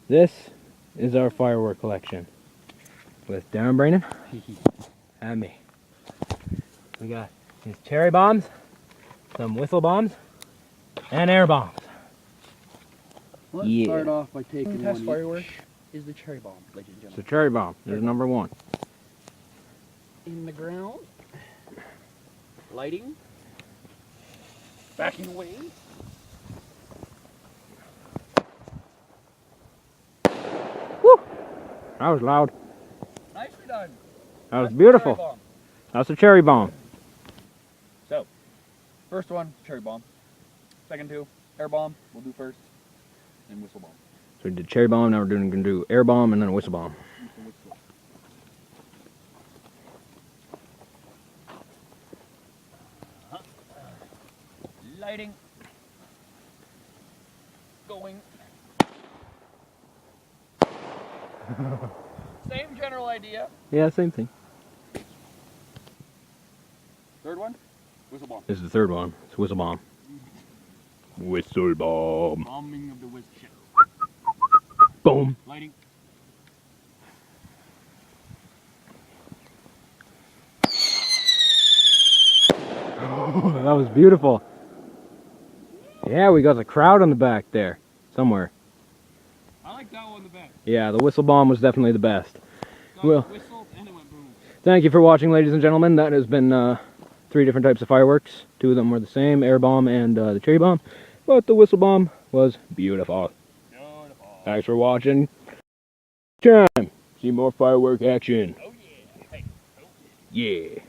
This is our firework collection with Darren Brandon and me. We got these cherry bombs, some whistle bombs, and air bombs. Let's start off by taking test one firework each. is the cherry bomb, ladies and So gentlemen. cherry bomb is number one. In the ground, lighting, backing away. Woo! That was loud. Nicely done. That was That's the cherry beautiful. bomb. That's a cherry bomb. So, first one, cherry bomb. Second two, air bomb. We'll do first, and whistle bomb. So we did cherry bomb, now we're gonna do air bomb and then a whistle bomb. Lighting. Going. Same general idea. Yeah, same thing. Third one, whistle bomb. This is the third one. It's whistle bomb. Whistle bomb. Bombing of the whistle ship. Boom. Lighting. That was beautiful. Yeah, we got the crowd on the back there. Somewhere. I like that one the best. Yeah, the whistle bomb was definitely the best. Well, Whistled and it went boom. thank you for watching, ladies and gentlemen. That has been 3 different types of fireworks. 2 of them were the same, air bomb and the cherry bomb. But the whistle bomb was beautiful. Beautiful. Thanks for watching. Time. See more firework action. Oh yeah. Hey. Oh Yeah.